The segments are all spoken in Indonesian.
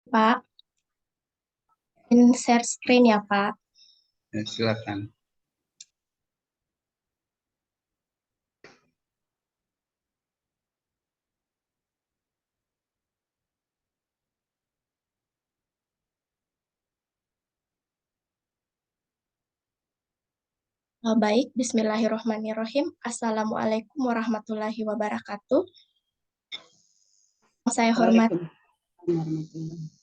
Pak, ingin share screen ya, Pak. Ya, silakan. Baik, Bismillahirrahmanirrahim. Assalamualaikum warahmatullahi wabarakatuh. Saya hormati Waalaikumsalam warahmatullahi.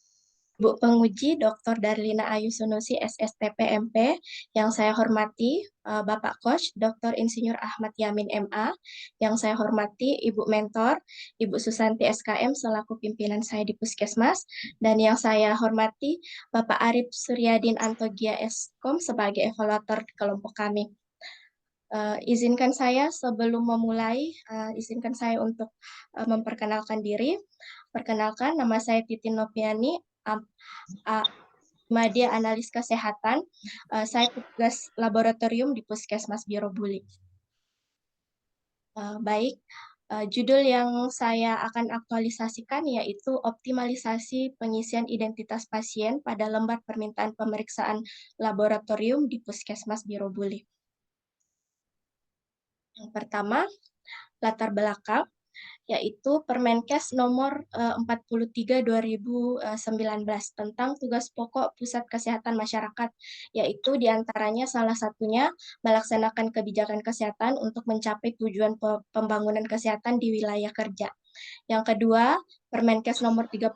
Bu Penguji Dr. Darlina Ayu Sunusi, SSTP MP. Yang saya hormati Bapak Coach Dr. Insinyur Ahmad Yamin MA. Yang saya hormati Ibu Mentor, Ibu Susanti SKM selaku pimpinan saya di Puskesmas. Dan yang saya hormati Bapak Arif Suryadin Antogia Eskom sebagai evaluator kelompok kami. Izinkan saya sebelum memulai, izinkan saya untuk memperkenalkan diri. Perkenalkan, nama saya Titin Nopiani, Media Analis Kesehatan. Saya petugas laboratorium di Puskesmas Birobuli. Baik, judul yang saya akan aktualisasikan yaitu optimalisasi pengisian identitas pasien pada lembar permintaan pemeriksaan laboratorium di Puskesmas Birobuli. Yang pertama, latar belakang, yaitu Permenkes nomor 43 2019 tentang tugas pokok Pusat Kesehatan Masyarakat, yaitu diantaranya salah satunya melaksanakan kebijakan kesehatan untuk mencapai tujuan pembangunan kesehatan di wilayah kerja. Yang kedua, Permenkes nomor 37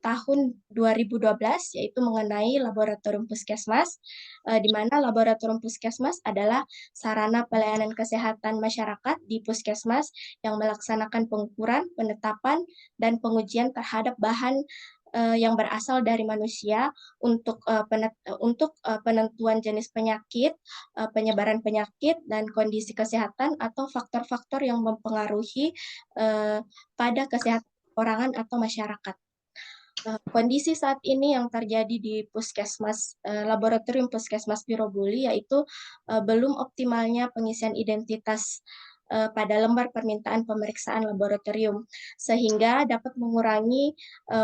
tahun 2012 yaitu mengenai laboratorium puskesmas, di mana laboratorium puskesmas adalah sarana pelayanan kesehatan masyarakat di puskesmas yang melaksanakan pengukuran, penetapan, dan pengujian terhadap bahan yang berasal dari manusia untuk penentuan jenis penyakit, penyebaran penyakit, dan kondisi kesehatan atau faktor-faktor yang mempengaruhi pada kesehatan perorangan atau masyarakat. Kondisi saat ini yang terjadi di Puskesmas, Laboratorium Puskesmas Birobuli, yaitu belum optimalnya pengisian identitas pada lembar permintaan pemeriksaan laboratorium, sehingga dapat mengurangi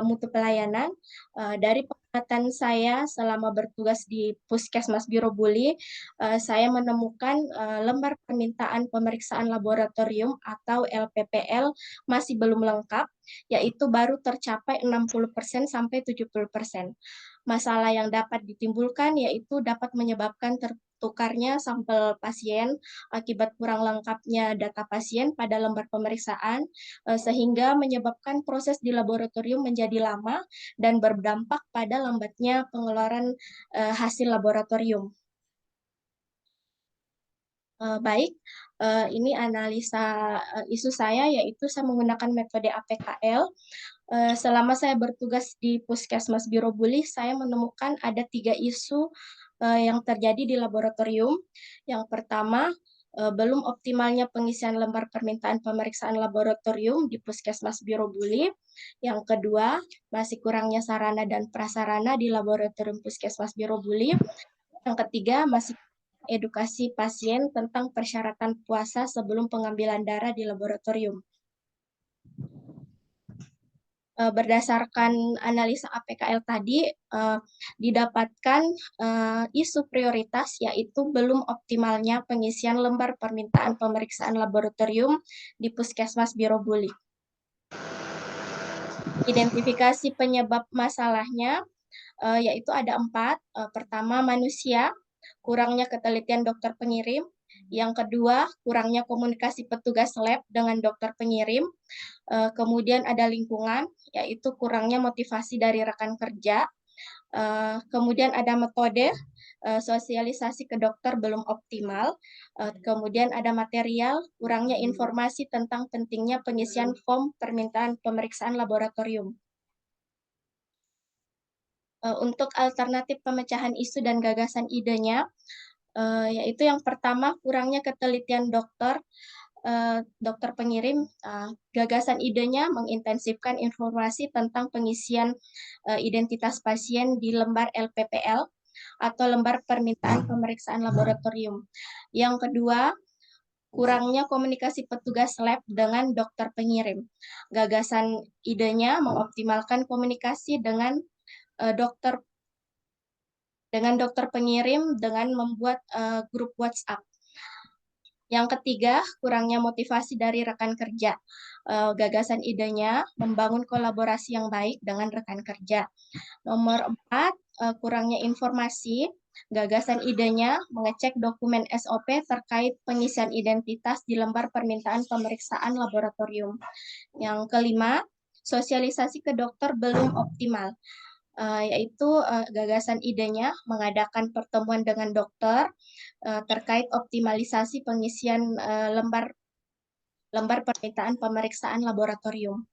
mutu pelayanan. Dari pengamatan saya selama bertugas di Puskesmas Birobuli, saya menemukan lembar permintaan pemeriksaan laboratorium atau LPPL masih belum lengkap, yaitu baru tercapai 60% sampai 70%. Masalah yang dapat ditimbulkan yaitu dapat menyebabkan tertukarnya sampel pasien akibat kurang lengkapnya data pasien pada lembar pemeriksaan, sehingga menyebabkan proses di laboratorium menjadi lama dan berdampak pada lambatnya pengeluaran hasil laboratorium. Baik, ini analisa isu saya, yaitu saya menggunakan metode APKL. Selama saya bertugas di Puskesmas Birobuli, saya menemukan ada 3 isu yang terjadi di laboratorium. Yang pertama, belum optimalnya pengisian lembar permintaan pemeriksaan laboratorium di Puskesmas Birobuli. Yang kedua, masih kurangnya sarana dan prasarana di laboratorium Puskesmas Birobuli. Yang ketiga, masih edukasi pasien tentang persyaratan puasa sebelum pengambilan darah di laboratorium. Berdasarkan analisa APKL tadi, didapatkan isu prioritas yaitu belum optimalnya pengisian lembar permintaan pemeriksaan laboratorium di Puskesmas Birobuli. Identifikasi penyebab masalahnya yaitu ada 4. Pertama, manusia, kurangnya ketelitian dokter pengirim. Yang kedua, kurangnya komunikasi petugas lab dengan dokter pengirim. Kemudian ada lingkungan, yaitu kurangnya motivasi dari rekan kerja. Kemudian ada metode, sosialisasi ke dokter belum optimal. Kemudian ada material, kurangnya informasi tentang pentingnya pengisian form permintaan pemeriksaan laboratorium. Untuk alternatif pemecahan isu dan gagasan idenya, yaitu yang pertama, kurangnya ketelitian dokter pengirim. Gagasan idenya mengintensifkan informasi tentang pengisian identitas pasien di lembar LPPL atau lembar permintaan pemeriksaan laboratorium. Yang kedua, kurangnya komunikasi petugas lab dengan dokter pengirim. Gagasan idenya mengoptimalkan komunikasi dengan dokter pengirim dengan membuat grup WhatsApp. Yang ketiga, kurangnya motivasi dari rekan kerja. Gagasan idenya membangun kolaborasi yang baik dengan rekan kerja. Nomor 4, kurangnya informasi. Gagasan idenya mengecek dokumen SOP terkait pengisian identitas di lembar permintaan pemeriksaan laboratorium. Yang kelima, sosialisasi ke dokter belum optimal, yaitu gagasan idenya mengadakan pertemuan dengan dokter terkait optimalisasi pengisian lembar permintaan pemeriksaan laboratorium.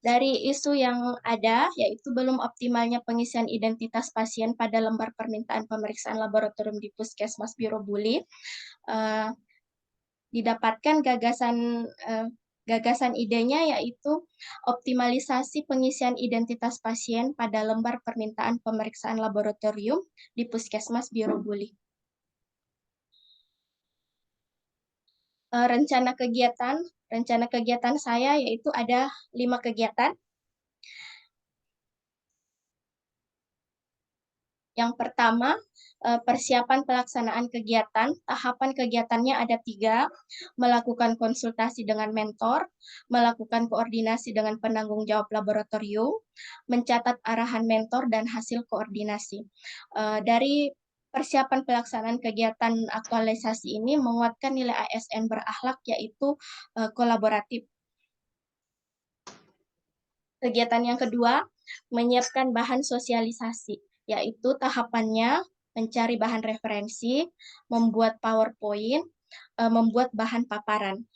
Dari isu yang ada, yaitu belum optimalnya pengisian identitas pasien pada lembar permintaan pemeriksaan laboratorium di Puskesmas Biro Buli, didapatkan gagasan idenya yaitu optimalisasi pengisian identitas pasien pada lembar permintaan pemeriksaan laboratorium di Puskesmas Biro Buli. Rencana kegiatan saya yaitu ada 5 kegiatan. Yang pertama, persiapan pelaksanaan kegiatan. Tahapan kegiatannya ada 3, melakukan konsultasi dengan mentor, melakukan koordinasi dengan penanggung jawab laboratorium, mencatat arahan mentor dan hasil koordinasi. Dari persiapan pelaksanaan kegiatan aktualisasi ini menguatkan nilai ASN berakhlak yaitu kolaboratif. Kegiatan yang kedua, menyiapkan bahan sosialisasi, yaitu tahapannya mencari bahan referensi, membuat PowerPoint, membuat bahan paparan.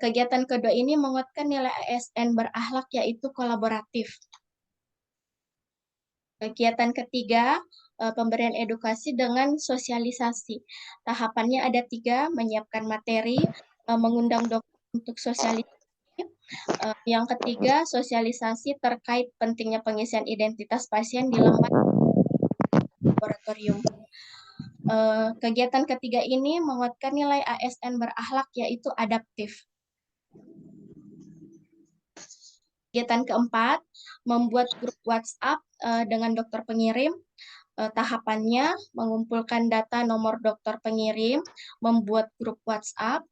Kegiatan kedua ini menguatkan nilai ASN berakhlak yaitu kolaboratif. Kegiatan ketiga, pemberian edukasi dengan sosialisasi. Tahapannya ada 3, menyiapkan materi, mengundang dokter untuk sosialisasi. Yang ketiga, sosialisasi terkait pentingnya pengisian identitas pasien di lembar laboratorium. Kegiatan ketiga ini menguatkan nilai ASN berakhlak yaitu adaptif. Kegiatan keempat, membuat grup WhatsApp dengan dokter pengirim. Tahapannya mengumpulkan data nomor dokter pengirim, membuat grup WhatsApp,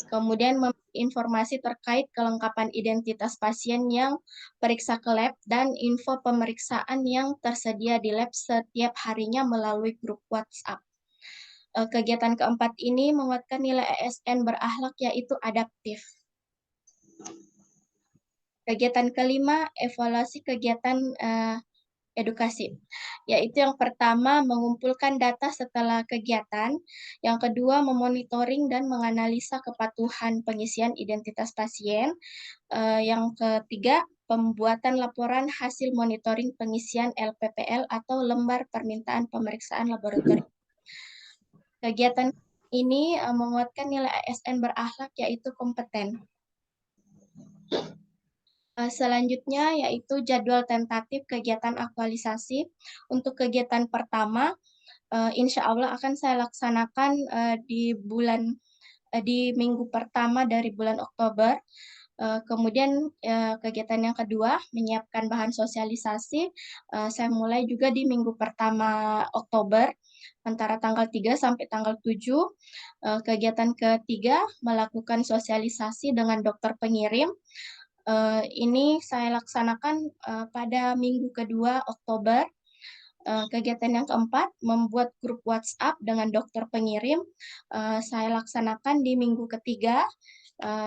kemudian informasi terkait kelengkapan identitas pasien yang periksa ke lab dan info pemeriksaan yang tersedia di lab setiap harinya melalui grup WhatsApp. Kegiatan keempat ini menguatkan nilai ASN berakhlak yaitu adaptif. Kegiatan kelima, evaluasi kegiatan edukasi, yaitu yang pertama mengumpulkan data setelah kegiatan, yang kedua memonitoring dan menganalisa kepatuhan pengisian identitas pasien, yang ketiga pembuatan laporan hasil monitoring pengisian LPPL atau lembar permintaan pemeriksaan laboratorium. Kegiatan ini menguatkan nilai ASN berakhlak yaitu kompeten. Selanjutnya yaitu jadwal tentatif kegiatan aktualisasi. Untuk kegiatan pertama, insya Allah akan saya laksanakan di minggu pertama dari bulan Oktober. Kemudian kegiatan yang kedua, menyiapkan bahan sosialisasi. Saya mulai juga di minggu pertama Oktober, antara tanggal 3 sampai tanggal 7. Kegiatan ketiga, melakukan sosialisasi dengan dokter pengirim. Ini saya laksanakan pada minggu kedua Oktober. Kegiatan yang keempat, membuat grup WhatsApp dengan dokter pengirim. Saya laksanakan di minggu ketiga,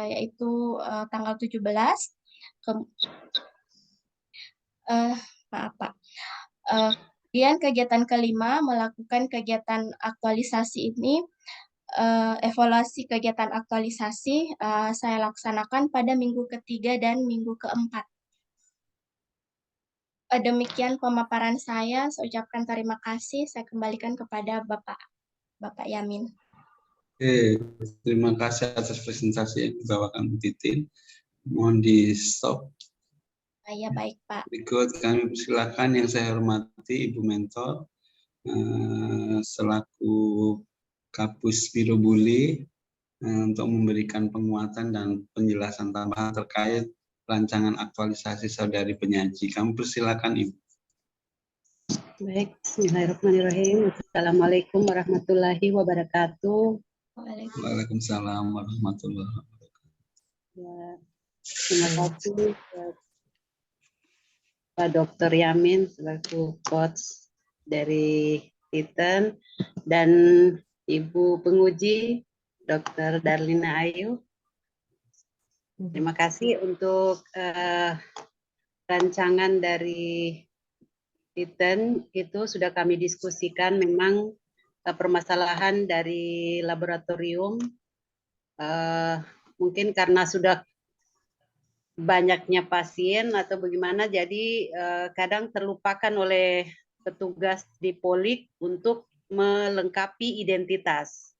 yaitu tanggal 17. Kemudian kegiatan kelima, melakukan kegiatan aktualisasi ini. Evaluasi kegiatan aktualisasi saya laksanakan pada minggu ketiga dan minggu keempat. Demikian pemaparan saya ucapkan terima kasih. Saya kembalikan kepada Bapak Yamin. Oke, terima kasih atas presentasi yang dibawakan Bu Titin. Mohon di stop. Ya, baik Pak. Berikut kami silakan yang saya hormati Ibu Mentor selaku Kapus Biro Buli untuk memberikan penguatan dan penjelasan tambahan terkait rancangan aktualisasi saudari penyaji. Kami persilakan Ibu. Baik, bismillahirrahmanirrahim. Assalamualaikum warahmatullahi wabarakatuh. Waalaikumsalam warahmatullahi wabarakatuh. Ya, terima kasih Pak Dr. Yamin selaku coach dari Titan dan Ibu penguji Dr. Darlina Ayu. Terima kasih untuk rancangan dari Titan itu sudah kami diskusikan. Memang permasalahan dari laboratorium mungkin karena sudah banyaknya pasien atau bagaimana, jadi kadang terlupakan oleh petugas di Polik untuk melengkapi identitas.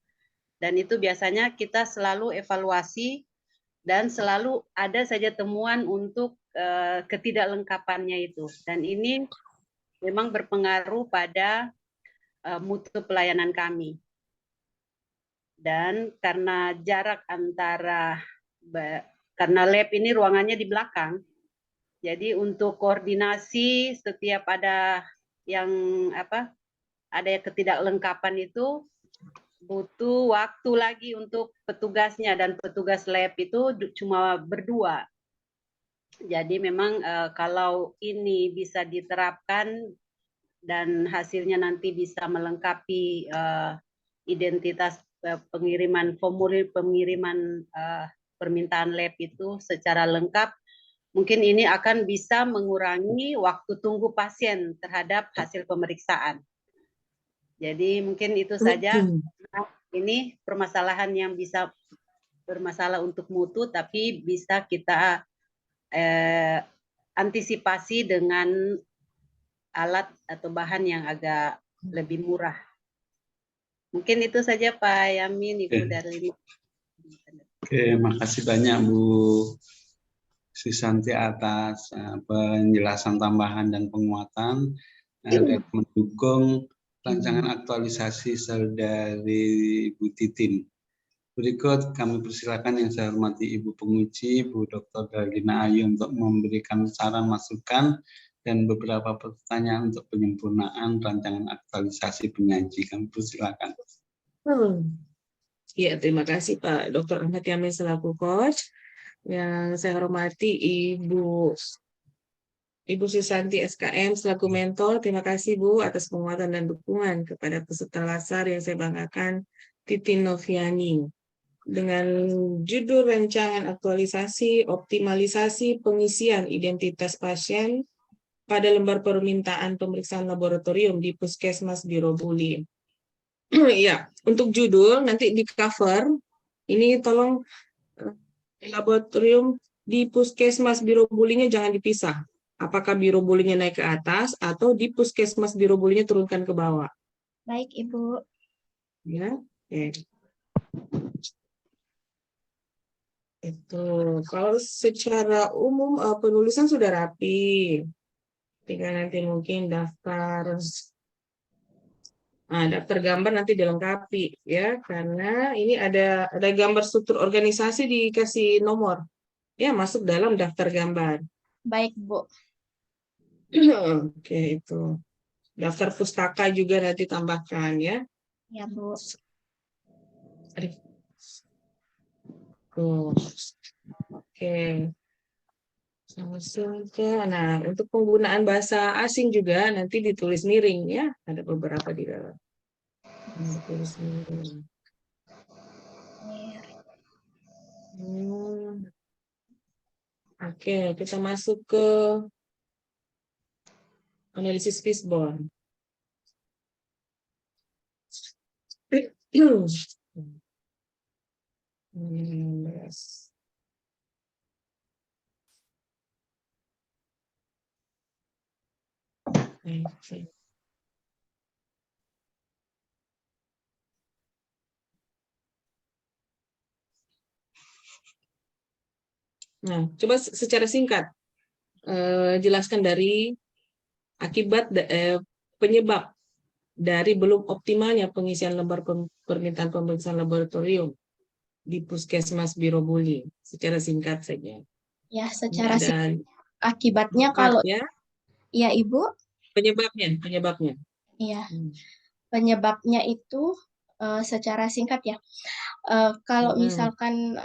Dan itu biasanya kita selalu evaluasi dan selalu ada saja temuan untuk ketidaklengkapannya itu. Dan ini memang berpengaruh pada mutu pelayanan kami. Dan karena jarak antara, karena lab ini ruangannya di belakang, jadi untuk koordinasi setiap ada yang ada ketidaklengkapan itu butuh waktu lagi untuk petugasnya, dan petugas lab itu cuma berdua. Jadi memang kalau ini bisa diterapkan dan hasilnya nanti bisa melengkapi identitas pengiriman formulir pengiriman permintaan lab itu secara lengkap, mungkin ini akan bisa mengurangi waktu tunggu pasien terhadap hasil pemeriksaan. Jadi mungkin itu saja. Ini permasalahan yang bisa bermasalah untuk mutu, tapi bisa kita antisipasi dengan alat atau bahan yang agak lebih murah. Mungkin itu saja Pak Yamin, Ibu Darlina. Oke, makasih banyak Bu Susanti atas penjelasan tambahan dan penguatan dan mendukung rancangan aktualisasi dari Bu Titin. Berikut kami persilakan yang saya hormati Ibu penguji, Bu Dr. Darlina Ayu untuk memberikan saran masukan dan beberapa pertanyaan untuk penyempurnaan rancangan aktualisasi penyaji. Kami persilakan. Ya, terima kasih Pak Dr. Ahmad Yamin selaku coach. Yang saya hormati Ibu Susanti SKM selaku mentor. Terima kasih Bu atas penguatan dan dukungan kepada peserta lasar yang saya banggakan, Titin Noviani. Dengan judul rancangan aktualisasi optimalisasi pengisian identitas pasien pada lembar permintaan pemeriksaan laboratorium di Puskesmas Biro Buli. Ya, untuk judul nanti di cover ini tolong laboratorium di Puskesmas Biro Bulinya jangan dipisah. Apakah Biro Bulinya naik ke atas atau di Puskesmas Biro Bulinya turunkan ke bawah? Baik, Ibu. Ya, oke. Itu kalau secara umum penulisan sudah rapi. Tinggal nanti mungkin daftar gambar nanti dilengkapi ya, karena ini ada gambar struktur organisasi dikasih nomor. Ya, masuk dalam daftar gambar. Baik, Bu. Oke, itu. Daftar pustaka juga nanti tambahkan ya. Ya, Bu. Oke. Nah, untuk penggunaan bahasa asing juga nanti ditulis miring ya. Ada beberapa di dalam. Ditulis miring. Oke, kita masuk ke analisis fishbone. Nah, coba secara singkat jelaskan dari akibat penyebab dari belum optimalnya pengisian lembar permintaan pemeriksaan laboratorium di Puskesmas Birobuli, secara singkat saja. Ya, Ini secara ada akibatnya 4 kalau ya, ya Ibu, penyebabnya. ya Hmm. penyebabnya itu secara singkat ya. Kalau misalkan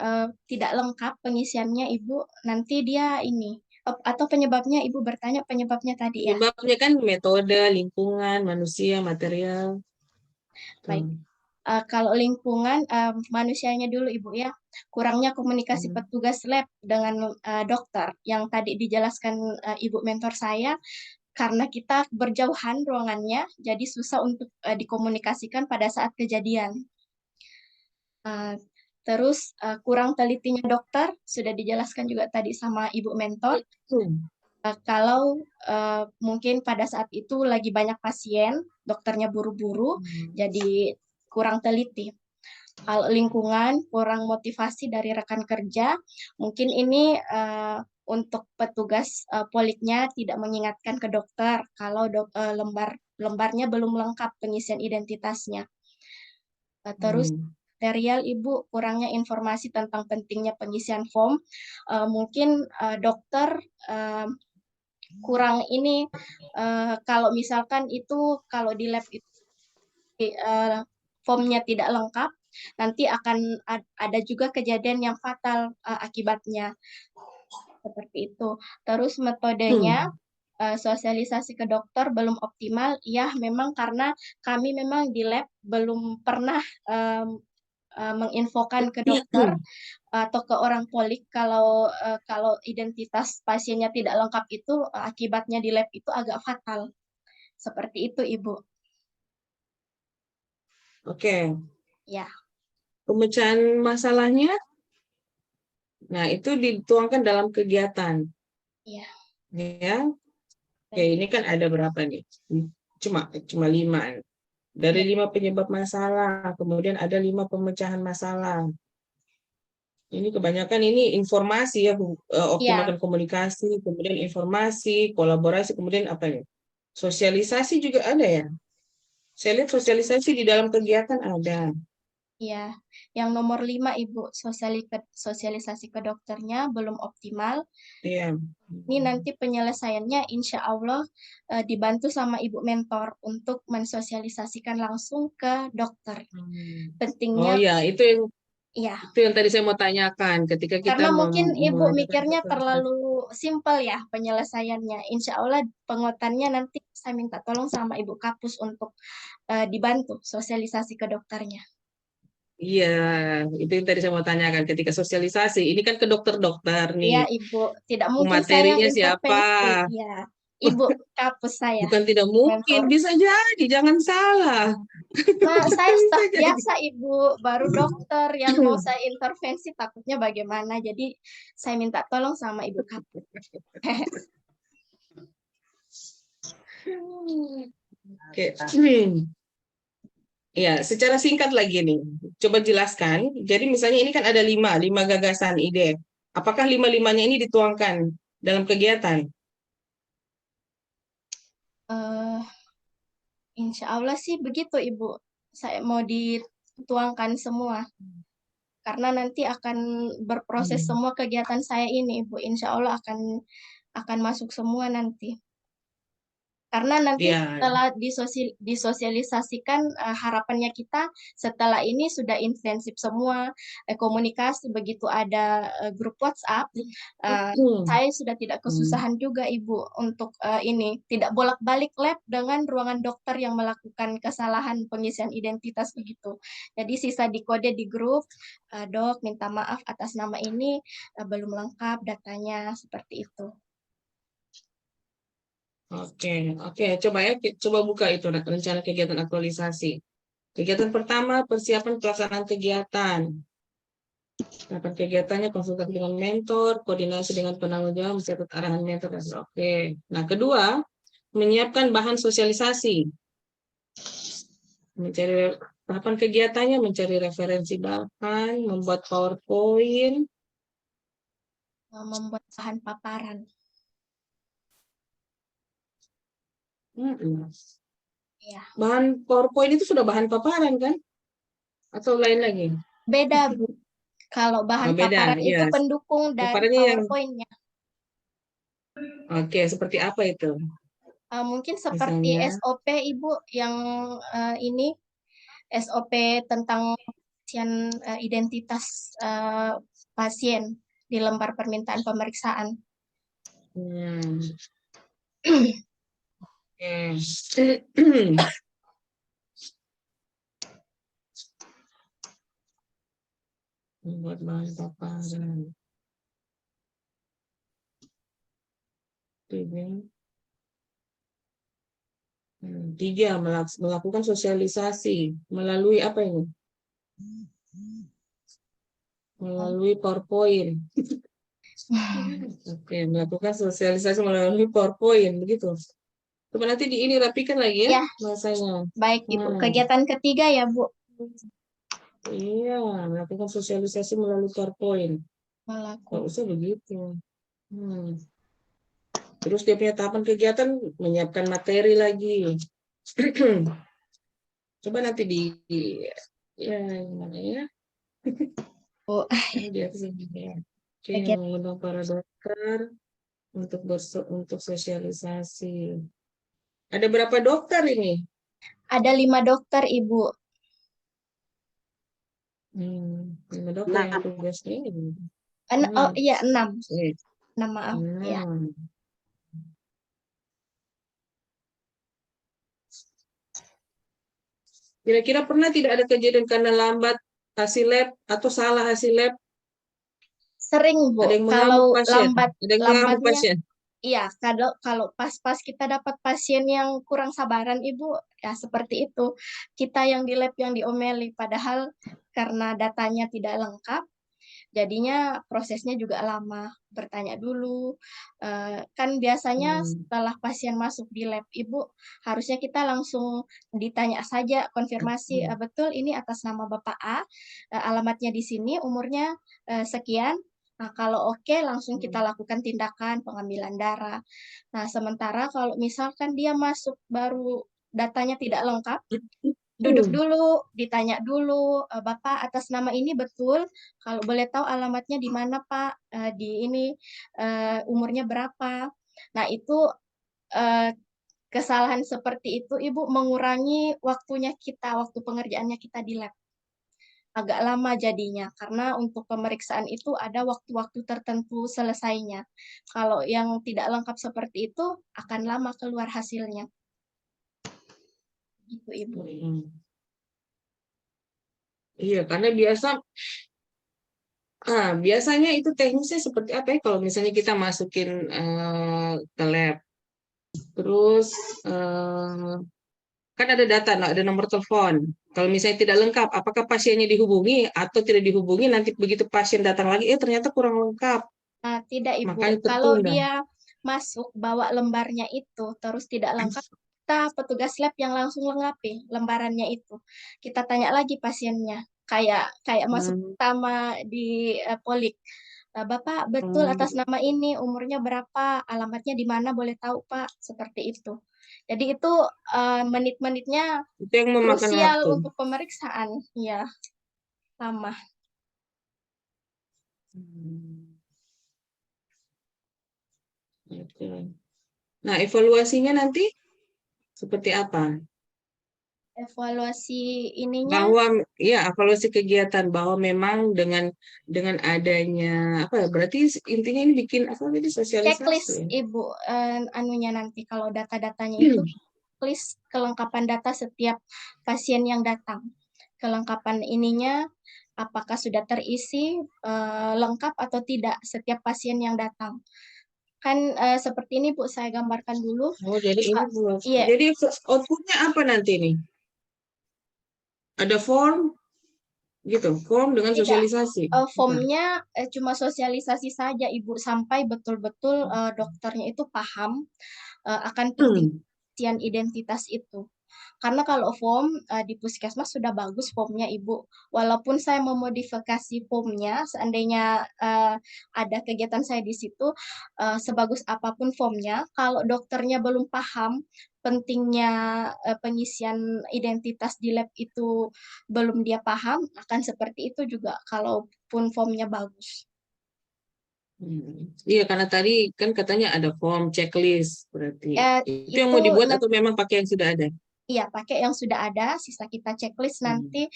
tidak lengkap pengisiannya Ibu, nanti dia ini atau penyebabnya Ibu bertanya penyebabnya tadi ya. Penyebabnya kan metode, lingkungan, manusia, material. Baik. Hmm. Kalau lingkungan manusianya dulu Ibu ya, kurangnya komunikasi petugas lab dengan dokter yang tadi dijelaskan Ibu mentor saya, karena kita berjauhan ruangannya, jadi susah untuk dikomunikasikan pada saat kejadian. Terus kurang telitinya dokter, sudah dijelaskan juga tadi sama Ibu mentor. Kalau mungkin pada saat itu lagi banyak pasien, dokternya buru-buru, jadi kurang teliti. Kalau lingkungan, kurang motivasi dari rekan kerja, mungkin ini untuk petugas poliknya tidak mengingatkan ke dokter kalau lembarnya belum lengkap pengisian identitasnya. Terus material Ibu kurangnya informasi tentang pentingnya pengisian form, mungkin dokter kurang ini kalau misalkan itu kalau di lab itu formnya tidak lengkap, nanti akan ada juga kejadian yang fatal akibatnya. Seperti itu. Terus metodenya sosialisasi ke dokter belum optimal. Ya, memang karena kami memang di lab belum pernah menginfokan ke dokter atau ke orang polik kalau identitas pasiennya tidak lengkap itu akibatnya di lab itu agak fatal. Seperti itu, Ibu. Oke. Ya. Pemecahan masalahnya, nah itu dituangkan dalam kegiatan. Iya. Ya. Oke, ini kan ada berapa nih? Cuma 5. Dari 5 penyebab masalah, kemudian ada 5 pemecahan masalah. Ini kebanyakan ini informasi ya, optimalkan komunikasi, kemudian informasi, kolaborasi, kemudian apa nih? Sosialisasi juga ada ya. Saya lihat sosialisasi di dalam kegiatan ada. Iya, yang nomor 5 Ibu, sosialisasi ke dokternya belum optimal. Iya. Ini nanti penyelesaiannya insya Allah dibantu sama Ibu mentor untuk mensosialisasikan langsung ke dokter. Oh Pentingnya, ya, ya, itu yang tadi saya mau tanyakan. Ketika kita karena mungkin Ibu mengadakan mikirnya sosialisasi. terlalu simpel ya penyelesaiannya. Insya Allah penguatannya nanti saya minta tolong sama Ibu Kapus untuk dibantu sosialisasi ke dokternya. Iya, itu yang tadi saya mau tanyakan. Ketika sosialisasi, ini kan ke dokter-dokter nih. Iya, Ibu. Tidak mungkin saya Materinya siapa? intervensi. Iya, Ibu Kapus saya. Bukan tidak mungkin, Mentor. bisa jadi, jangan salah. Nah, saya Bisa staf jadi. biasa, Ibu. Baru dokter yang mau saya intervensi, takutnya bagaimana. Jadi, saya minta tolong sama Ibu Kapus. Oke. Ya, secara singkat lagi nih. Coba jelaskan. Jadi misalnya ini kan ada 5 gagasan ide. Apakah 5-5-nya ini dituangkan dalam kegiatan? Insya Allah sih begitu, Ibu. Saya mau dituangkan semua. Karena nanti akan berproses semua kegiatan saya ini, Ibu. Insya Allah akan masuk semua nanti. Karena nanti Ya. setelah disosialisasikan, harapannya kita setelah ini sudah intensif semua komunikasi, begitu ada grup WhatsApp, saya sudah tidak kesusahan juga Ibu untuk ini tidak bolak-balik lab dengan ruangan dokter yang melakukan kesalahan pengisian identitas begitu. Jadi sisa dikode di grup, dok minta maaf atas nama ini belum lengkap datanya, seperti itu. Oke, coba buka itu rencana kegiatan aktualisasi. Kegiatan pertama, persiapan pelaksanaan kegiatan. Kapan kegiatannya, konsultasi dengan mentor, koordinasi dengan penanggung jawab, mencatat arahan mentor. Oke. Nah, kedua, menyiapkan bahan sosialisasi. Mencari tahapan kegiatannya, mencari referensi bahan, membuat PowerPoint, Membuat bahan paparan. Ya. Bahan PowerPoint itu sudah bahan paparan kan? Atau lain lagi? Beda, Bu. Kalau Oh, bahan beda, paparan itu ya. pendukung dari Paparannya yang, PowerPoint-nya. oke, seperti apa itu? Mungkin seperti Misalnya, SOP Ibu yang ini SOP tentang identitas pasien di lembar permintaan pemeriksaan. oke. Membuat bahan paparan. Tiga, melakukan sosialisasi melalui apa ini? Melalui PowerPoint. Oke, melakukan sosialisasi melalui PowerPoint, begitu. Coba nanti di ini rapikan lagi ya Ya, bahasanya. baik Ibu. Kegiatan ketiga ya Bu. Iya, melakukan sosialisasi melalui PowerPoint. Nggak usah begitu. Terus dia punya tahapan kegiatan menyiapkan materi lagi. Coba nanti ya gimana ya? Oh, Di atas ini ya. Oke, kegiatan. mengundang para dokter untuk sosialisasi. Ada berapa dokter ini? Ada 5 dokter Ibu. 5 dokter yang tugasnya ini. Oh iya 6. Oke. 6 maaf. Ya. Kira-kira pernah tidak ada kejadian karena lambat hasil lab atau salah hasil lab? Sering Bu. Ada yang mengamuk Kalau pasien? Ada yang mengamuk lambatnya, pasien? iya, kalau pas-pas kita dapat pasien yang kurang sabaran, Ibu, ya seperti itu. Kita yang di lab yang diomeli, padahal karena datanya tidak lengkap, jadinya prosesnya juga lama. Bertanya dulu, kan biasanya setelah pasien masuk di lab, Ibu, harusnya kita langsung ditanya saja, konfirmasi, betul ini atas nama Bapak A, alamatnya di sini, umurnya sekian. Nah, kalau oke, langsung kita lakukan tindakan pengambilan darah. Nah, sementara kalau misalkan dia masuk baru datanya tidak lengkap, duduk dulu, ditanya dulu, Bapak atas nama ini betul, kalau boleh tahu alamatnya di mana Pak, di ini umurnya berapa. Nah, itu kesalahan seperti itu Ibu mengurangi waktunya kita, waktu pengerjaannya kita di lab. Agak lama jadinya, karena untuk pemeriksaan itu ada waktu-waktu tertentu selesainya. Kalau yang tidak lengkap seperti itu, akan lama keluar hasilnya. Gitu, Ibu. Iya, karena biasanya itu teknisnya seperti apa ya kalau misalnya kita masukin ke lab. Terus kan ada data, ada nomor telepon. Kalau misalnya tidak lengkap, apakah pasiennya dihubungi atau tidak dihubungi, nanti begitu pasien datang lagi, ternyata kurang lengkap. Nah, tidak Ibu, Makanya kalau tertunda. dia masuk bawa lembarnya itu, terus tidak lengkap, kita petugas lab yang langsung lengkapi lembarannya itu. Kita tanya lagi pasiennya, kayak masuk pertama di polik. Bapak betul atas nama ini, umurnya berapa, alamatnya di mana, boleh tahu Pak, seperti itu. Jadi itu menit-menitnya Itu yang memakan krusial waktu. untuk pemeriksaan, ya lama. Nah, evaluasinya nanti seperti apa? Evaluasi ininya Bahwa ya evaluasi kegiatan bahwa memang dengan adanya apa ya, berarti intinya ini bikin apa tadi checklist sosialisasi. Ibu, anunya nanti kalau data-datanya itu checklist kelengkapan data setiap pasien yang datang. Kelengkapan ininya apakah sudah terisi lengkap atau tidak setiap pasien yang datang. Kan seperti ini Bu, saya gambarkan dulu. Oh, jadi ini Iya, jadi outputnya apa nanti nih? Ada form gitu, form dengan tidak. sosialisasi. Formnya cuma sosialisasi saja Ibu, sampai betul-betul dokternya itu paham akan penting identitas itu. Karena kalau form di puskesmas sudah bagus formnya Ibu. Walaupun saya memodifikasi formnya, seandainya ada kegiatan saya di situ, sebagus apapun formnya, kalau dokternya belum paham pentingnya pengisian identitas di lab itu belum dia paham, akan seperti itu juga kalaupun formnya bagus. Iya, karena tadi kan katanya ada form checklist, berarti itu yang Itu mau dibuat atau memang pakai yang sudah ada? iya, pakai yang sudah ada, sisa kita checklist nanti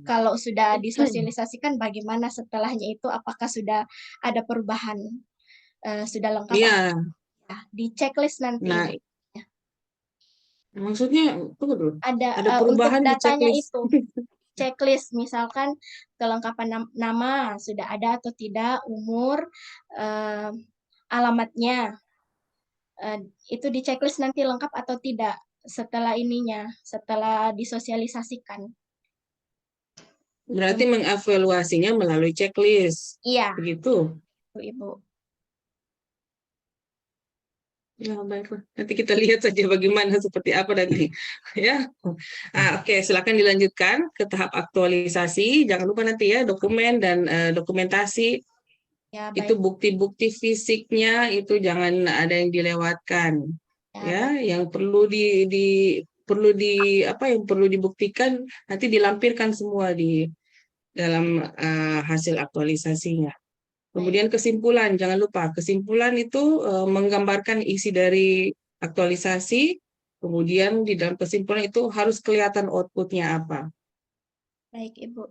kalau sudah disosialisasikan bagaimana setelahnya itu, apakah sudah ada perubahan, sudah lengkap Iya, ya, di checklist nanti nah Ibu. maksudnya tunggu dulu. Ada Ada untuk perubahan di datanya checklist. itu, checklist misalkan kelengkapan nama sudah ada atau tidak, umur, alamatnya, itu di checklist nanti lengkap atau tidak setelah ininya, setelah disosialisasikan. Berarti mengevaluasinya melalui checklist. Iya, Begitu. Ibu. Ya, baiklah. Nanti kita lihat saja bagaimana seperti apa nanti. Ya. Oke, silakan dilanjutkan ke tahap aktualisasi. Jangan lupa nanti ya dokumen dan dokumentasi. Ya, Itu baik. bukti-bukti fisiknya itu jangan ada yang dilewatkan. Ya, Ya, yang perlu yang perlu dibuktikan nanti dilampirkan semua di dalam hasil aktualisasinya. Kemudian kesimpulan, jangan lupa kesimpulan itu menggambarkan isi dari aktualisasi. Kemudian di dalam kesimpulan itu harus kelihatan outputnya apa. baik Ibu.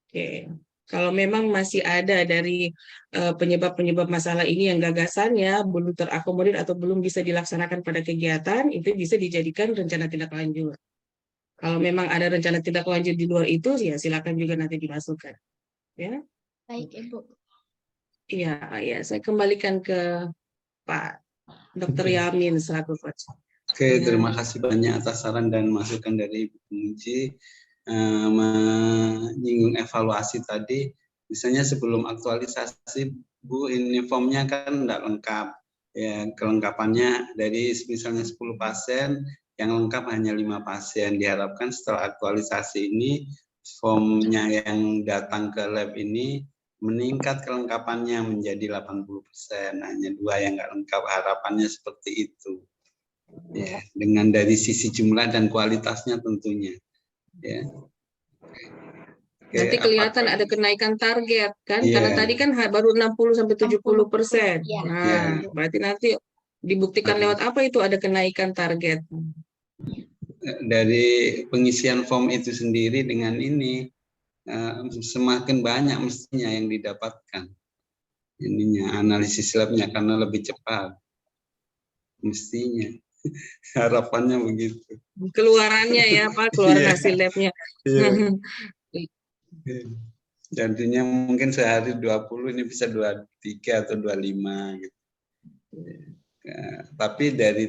Oke. Kalau memang masih ada dari penyebab-penyebab masalah ini yang gagasannya belum terakomodir atau belum bisa dilaksanakan pada kegiatan, itu bisa dijadikan rencana tindak lanjut. Kalau memang ada rencana tindak lanjut di luar itu, ya silakan juga nanti dimasukkan. Ya, Baik Ibu. iya, ya. Saya kembalikan ke Pak Dr. Yamin selaku coach. Oke, terima kasih banyak atas saran dan masukan dari Ibu Penguji. Menyinggung evaluasi tadi, misalnya sebelum aktualisasi Bu, ini formnya kan tidak lengkap. Ya, kelengkapannya dari misalnya 10 pasien, yang lengkap hanya 5 pasien. Diharapkan setelah aktualisasi ini, formnya yang datang ke lab ini meningkat kelengkapannya menjadi 80%. Hanya 2 yang nggak lengkap, harapannya seperti itu. Ya, dengan dari sisi jumlah dan kualitasnya tentunya. Ya. Nanti kelihatan ada kenaikan target kan, Iya. karena tadi kan baru 60-70%. Iya. Nah, berarti nanti dibuktikan lewat apa itu ada kenaikan target. Dari pengisian form itu sendiri dengan ini semakin banyak mestinya yang didapatkan. Ininya analisis labnya karena lebih cepat. Mestinya. Harapannya begitu. Keluarannya ya Pak, keluaran Iya. hasil labnya. Iya. Jadinya mungkin sehari 20, ini bisa 23 atau 25 gitu. Tapi dari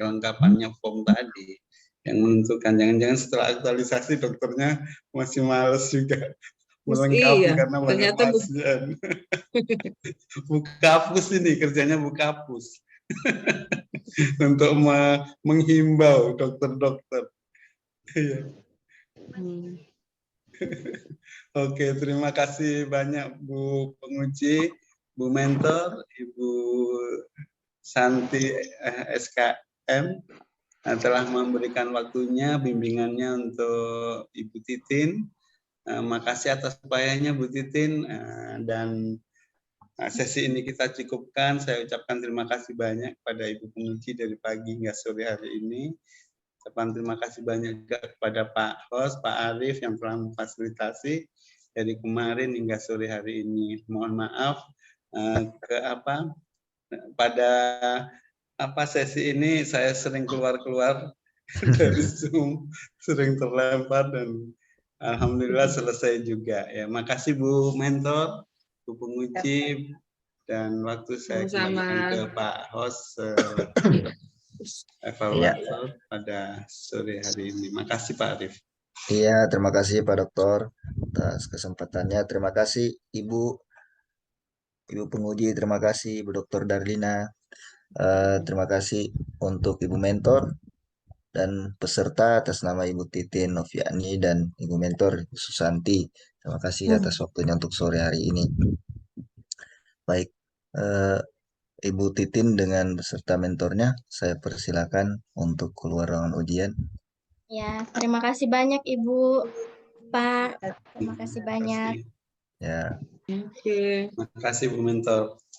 kelengkapannya form tadi yang menentukan, jangan-jangan setelah aktualisasi dokternya masih males juga melengkapi karena banyak pasien. Bukapus ini kerjanya Bukapus untuk menghimbau dokter-dokter. Oke, terima kasih banyak Bu Penguji, Bu Mentor, Ibu Santi SKM telah memberikan waktunya, bimbingannya untuk Ibu Titin. Makasih atas upayanya Bu Titin, dan sesi ini kita cukupkan. Saya ucapkan terima kasih banyak kepada Ibu Penguji dari pagi hingga sore hari ini. Ucapan terima kasih banyak juga kepada Pak Host, Pak Arif yang telah memfasilitasi dari kemarin hingga sore hari ini. Mohon maaf pada sesi ini saya sering keluar dari Zoom, sering terlempar dan alhamdulillah selesai juga. Ya, makasih Bu Mentor, Bu Penguji, dan waktu saya kembalikan ke Pak Host evaluator pada sore hari ini. Makasih Pak Arif. Iya, terima kasih Pak Dokter atas kesempatannya. Terima kasih Ibu Penguji, terima kasih Ibu Dokter Darlina. Terima kasih untuk Ibu Mentor dan peserta atas nama Ibu Titin Noviani dan Ibu Mentor Ibu Susanti. Terima kasih atas waktunya untuk sore hari ini. Baik, Ibu Titin dengan beserta mentornya, saya persilakan untuk keluar ruangan ujian. Ya, terima kasih banyak Ibu, Pak. Terima kasih banyak. Ya. Oke. Terima kasih Bu Mentor.